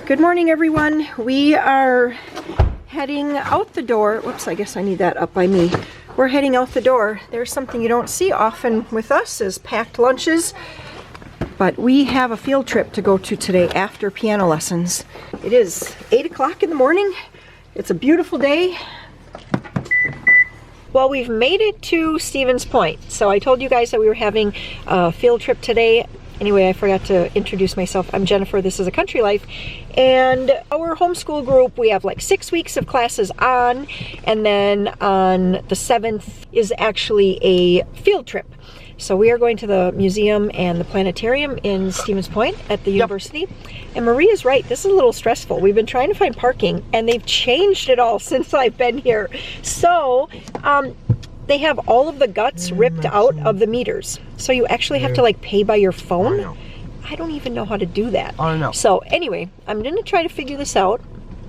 Good morning, everyone. We are heading out the door. Whoops, I guess I need that up by me. We're heading out the door. There's something you don't see often with us is packed lunches. But we have a field trip to go to today after piano lessons. It is 8 o'clock in the morning. It's a beautiful day. Well, we've made it to Stevens Point. So I told you guys that we were having a field trip today. Anyway, I forgot to introduce myself. I'm Jennifer, this is A Country Life. And our homeschool group, we have like 6 weeks of classes on, and then on the 7th is actually a field trip. So we are going to the museum and the planetarium in Stevens Point at the university. And Maria's right, this is a little stressful. We've been trying to find parking and they've changed it all since I've been here. So, they have all of the guts ripped out of the meters. So you actually have to like pay by your phone. I don't even know how to do that. I know. So anyway, I'm gonna try to figure this out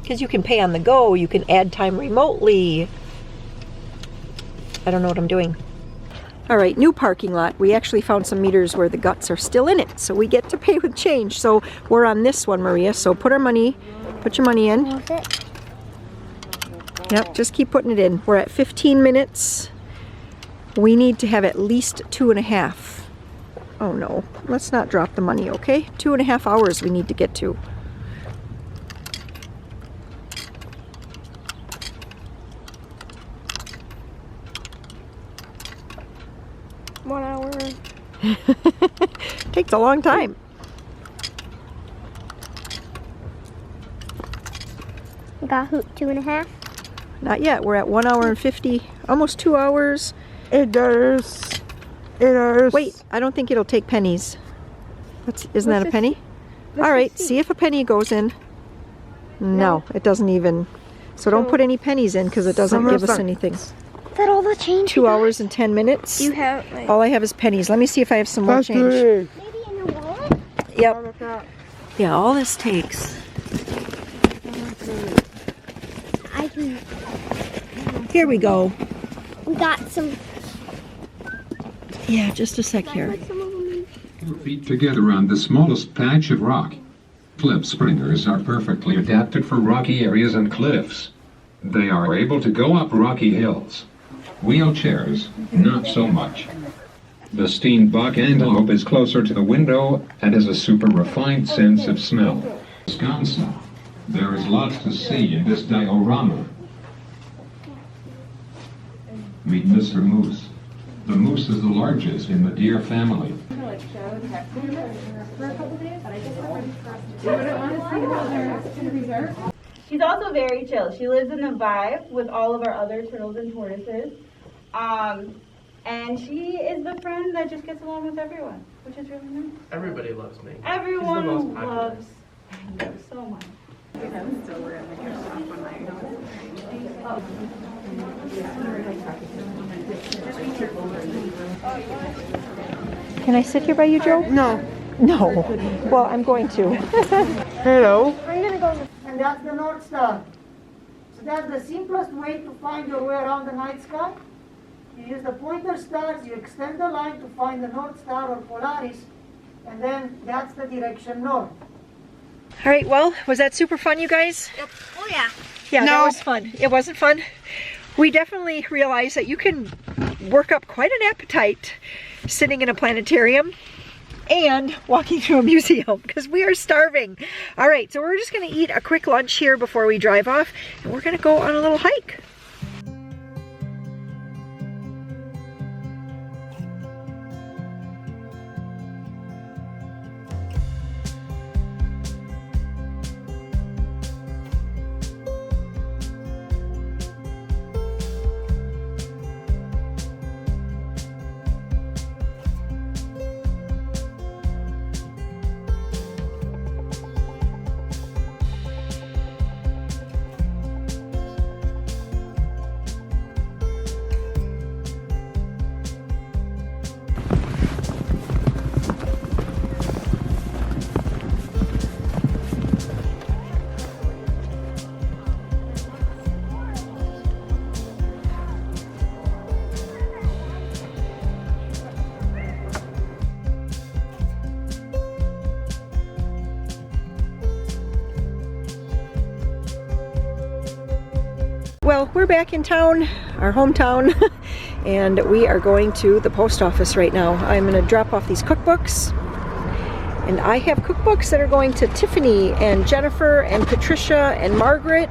because you can pay on the go, you can add time remotely. I don't know what I'm doing. All right, new parking lot. We actually found some meters where the guts are still in it, so we get to pay with change. So we're on this one, Maria. So put your money in. Yep, just keep putting it in. We're at 15 minutes. We need to have at least 2.5. Oh no, let's not drop the money, okay? 2.5 hours we need to get to. One hour. Takes a long time. We got 2.5? Not yet, we're at 1 hour and 50, almost 2 hours. It does. Wait, I don't think it'll take pennies. Isn't that a penny? All right, see if a penny goes in. No, it doesn't even. So don't put any pennies in because it doesn't give us anything. Is that all the change? 2 hours and 10 minutes. You have. All I have is pennies. Let me see if I have some more change. Maybe in your wallet? Yep. Yeah, all this takes. Here we go. We got some. Yeah, just a sec here. Your feet together on the smallest patch of rock. Cliff springers are perfectly adapted for rocky areas and cliffs. They are able to go up rocky hills. Wheelchairs, not so much. The Steenbok antelope is closer to the window and has a super refined sense of smell. Wisconsin. There is lots to see in this diorama. Meet Mr. Moose. The moose is the largest in the deer family. She's also very chill. She lives in the vibe with all of our other turtles and tortoises. And she is the friend that just gets along with everyone, which is really nice. Everybody loves me. Everyone loves you so much. Can I sit here by you, Joe? No. No. Well, I'm going to. Hello. I'm gonna go. And that's the North Star. So that's the simplest way to find your way around the night sky. You use the pointer stars, you extend the line to find the North Star or Polaris, and then that's the direction north. All right, well, was that super fun, you guys? Yep. Oh yeah. Yeah, No. that was fun. It wasn't fun. We definitely realized that you can work up quite an appetite sitting in a planetarium and walking through a museum because we are starving. All right, so we're just gonna eat a quick lunch here before we drive off, and we're gonna go on a little hike. Well, we're back in town, our hometown, and we are going to the post office right now. I'm going to drop off these cookbooks, and I have cookbooks that are going to Tiffany and Jennifer and Patricia and Margaret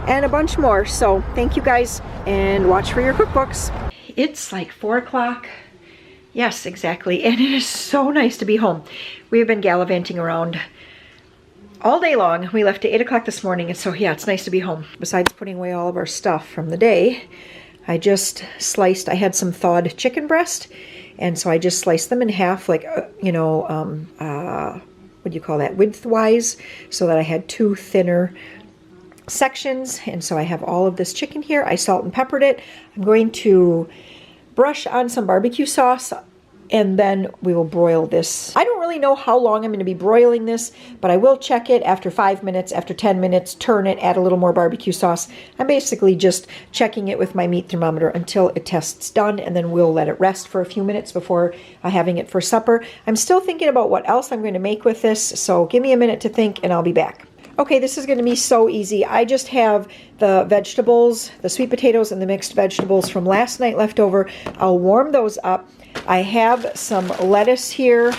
and a bunch more. So thank you guys, and watch for your cookbooks. It's like 4 o'clock. Yes, exactly, and it is so nice to be home. We have been gallivanting around all day long. We left at 8 o'clock this morning, and so yeah, it's nice to be home. Besides putting away all of our stuff from the day, I just sliced, I had some thawed chicken breast, and so I just sliced them in half, like, you know, what do you call that, width-wise, so that I had 2 thinner sections. And so I have all of this chicken here. I salt and peppered it. I'm going to brush on some barbecue sauce, and then we will broil this. I don't really know how long I'm going to be broiling this, but I will check it after 5 minutes, after 10 minutes, turn it, add a little more barbecue sauce. I'm basically just checking it with my meat thermometer until it tests done, and then we'll let it rest for a few minutes before having it for supper. I'm still thinking about what else I'm going to make with this, so give me a minute to think and I'll be back. Okay, this is going to be so easy. I just have the vegetables, the sweet potatoes and the mixed vegetables from last night left over. I'll warm those up. I have some lettuce here.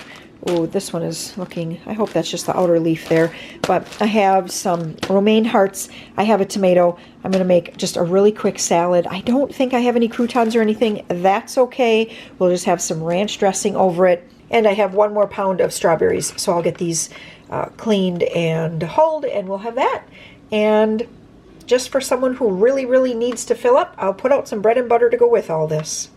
Oh, this one is looking, I hope that's just the outer leaf there. But I have some romaine hearts. I have a tomato. I'm going to make just a really quick salad. I don't think I have any croutons or anything. That's okay. We'll just have some ranch dressing over it. And I have 1 more pound of strawberries. So I'll get these cleaned and hulled, and we'll have that. And just for someone who really, really needs to fill up, I'll put out some bread and butter to go with all this.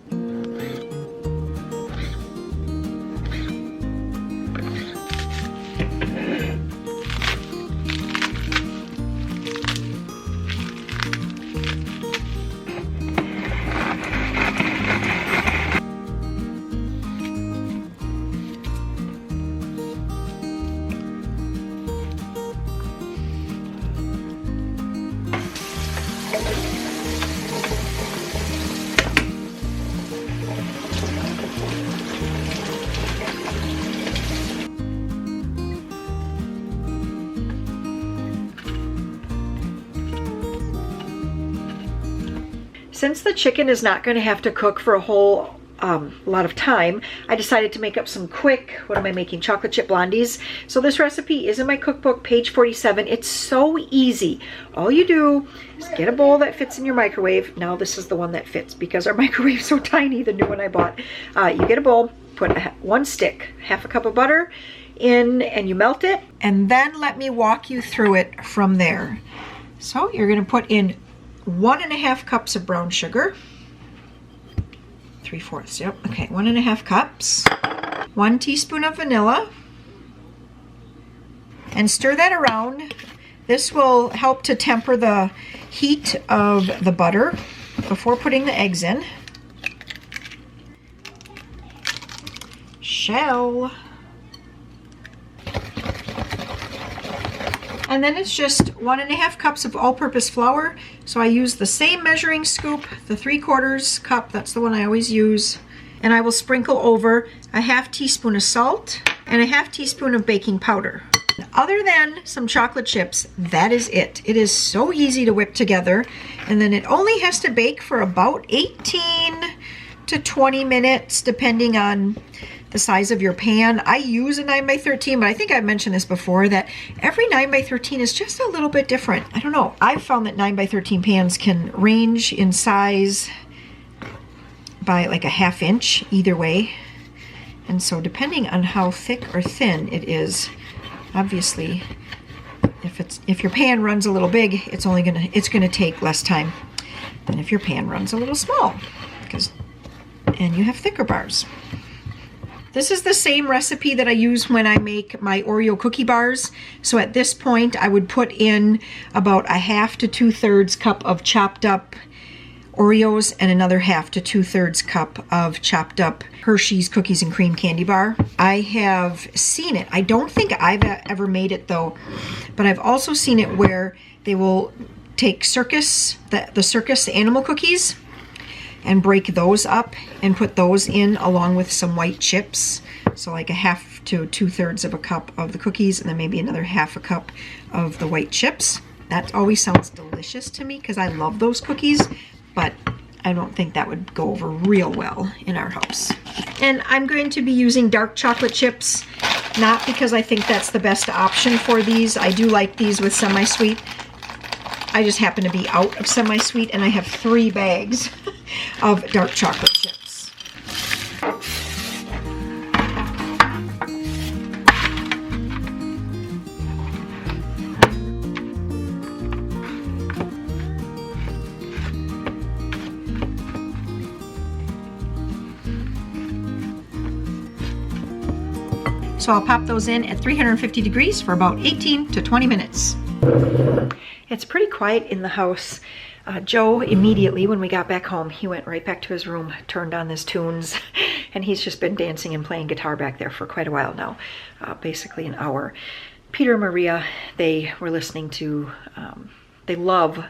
Since the chicken is not going to have to cook for a whole lot of time, I decided to make up some quick, what am I making, chocolate chip blondies. So this recipe is in my cookbook, page 47. It's so easy. All you do is get a bowl that fits in your microwave. Now this is the one that fits because our microwave is so tiny, the new one I bought. You get a bowl, put 1 stick, half a cup of butter in, and you melt it. And then let me walk you through it from there. So you're going to put in 1.5 cups of brown sugar. 3/4, yep. Okay, 1.5 cups. 1 teaspoon of vanilla. And stir that around. This will help to temper the heat of the butter before putting the eggs in. Shell. And then it's just 1.5 cups of all-purpose flour. So I use the same measuring scoop, the 3/4 cup, that's the one I always use. And I will sprinkle over a 1/2 teaspoon of salt and a 1/2 teaspoon of baking powder. Other than some chocolate chips, that is it. It is so easy to whip together. And then it only has to bake for about 18 to 20 minutes, depending on the size of your pan. I use a 9x13, but I think I've mentioned this before, that every 9x13 is just a little bit different. I don't know. I've found that 9x13 pans can range in size by like a 1/2 inch either way. And so depending on how thick or thin it is, obviously, if your pan runs a little big, it's gonna take less time than if your pan runs a little small, and you have thicker bars. This is the same recipe that I use when I make my Oreo cookie bars. So at this point, I would put in about a 1/2 to 2/3 cup of chopped up Oreos and another 1/2 to 2/3 cup of chopped up Hershey's Cookies and Cream Candy Bar. I have seen it. I don't think I've ever made it though, but I've also seen it where they will take the circus animal cookies and break those up and put those in along with some white chips. So like a 1/2 to 2/3 of a cup of the cookies, and then maybe another 1/2 a cup of the white chips. That always sounds delicious to me because I love those cookies, but I don't think that would go over real well in our house. And I'm going to be using dark chocolate chips, not because I think that's the best option for these. I do like these with semi-sweet. I just happen to be out of semi-sweet, and I have 3 bags of dark chocolate chips. So I'll pop those in at 350 degrees for about 18 to 20 minutes. It's pretty quiet in the house. Joe, immediately when we got back home, he went right back to his room, turned on his tunes, and he's just been dancing and playing guitar back there for quite a while now, basically an hour. Peter and Maria, they were listening to, they love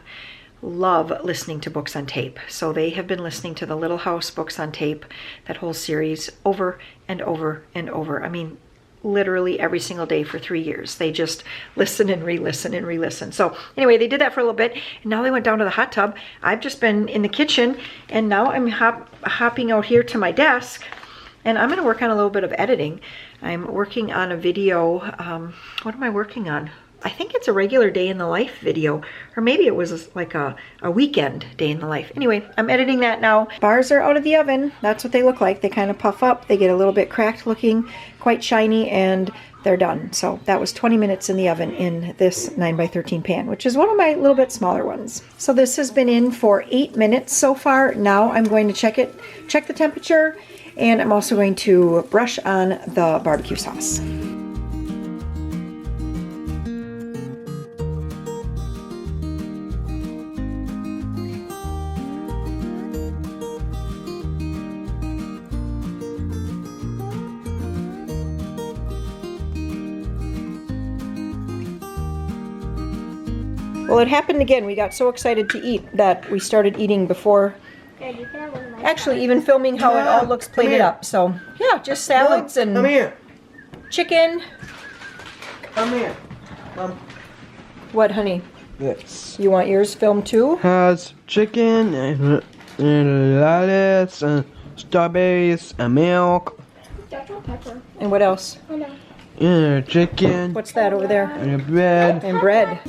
listening to books on tape. So they have been listening to the Little House books on tape, that whole series, over and over and over. I mean, literally every single day for 3 years. They just listen and re-listen and re-listen. So anyway, they did that for a little bit, and now they went down to the hot tub. I've just been in the kitchen, and now I'm hopping out here to my desk, and I'm going to work on a little bit of editing. I'm working on a video. What am I working on? I think it's a regular day in the life video, or maybe it was like a weekend day in the life. Anyway, I'm editing that now. Bars are out of the oven. That's what they look like. They kind of puff up. They get a little bit cracked looking, quite shiny, and they're done. So that was 20 minutes in the oven in this 9x13 pan, which is one of my little bit smaller ones. So this has been in for 8 minutes so far. Now I'm going to check the temperature, and I'm also going to brush on the barbecue sauce. Well, it happened again. We got so excited to eat that we started eating before actually even filming how it all looks plated up. So yeah, just salads and Come here. chicken. Come here. Mom. What, honey? This You want yours filmed too? has chicken and lettuce and strawberries and milk. And what else? Yeah, chicken What's that over there? and bread. And bread.